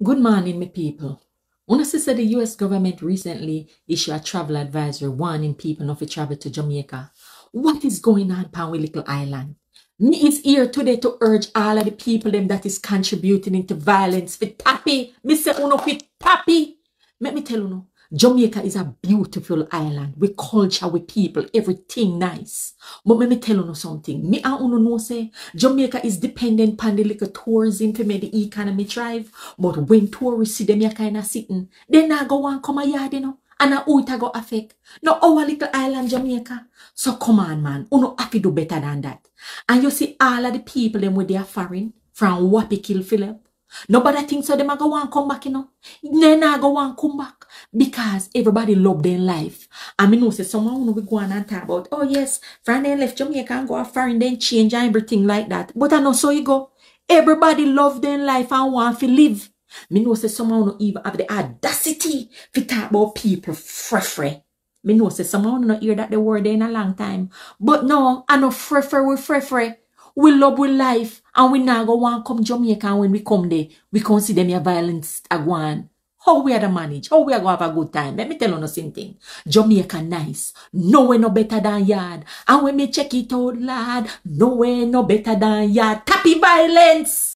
Good morning, my people. Wanna see say the US government recently issued a travel advisory warning people not to travel to Jamaica. What is going on upon we little island? Me is here today to urge all of the people them that is contributing into violence fit happy. Me say uno fit happy. Let me tell you no. Jamaica is a beautiful island with culture, with people, everything nice. But let me tell you something. Me and uno know say Jamaica is dependent on the little tourism to make the economy thrive. But when tourists see them here kind of sitting, they not go and come a yard, and who it go affect? No, our little island Jamaica. So come on, man. Uno have to do better than that. And you see all of the people them with their foreign from Wapi kill Philip. Nobody thinks so them a go want come back, They not go want come back. Because everybody love their life. And me know say someone will go on and talk about, oh yes, friend they left Jamaica and go a foreign then change and everything like that. But I know so you go. Everybody love their life and want to live. Me know say someone no even have the audacity to talk about people free. Me know say someone no hear that the word in a long time. But no, I know free. We love with life and we now go want come Jamaica and when we come there, we consider me a violence again. How we are to manage? How we are going to have a good time? Let me tell you no same thing. Jamaica nice. Nowhere no better than yard. And when me check it out, lad, nowhere no better than yard. Happy violence.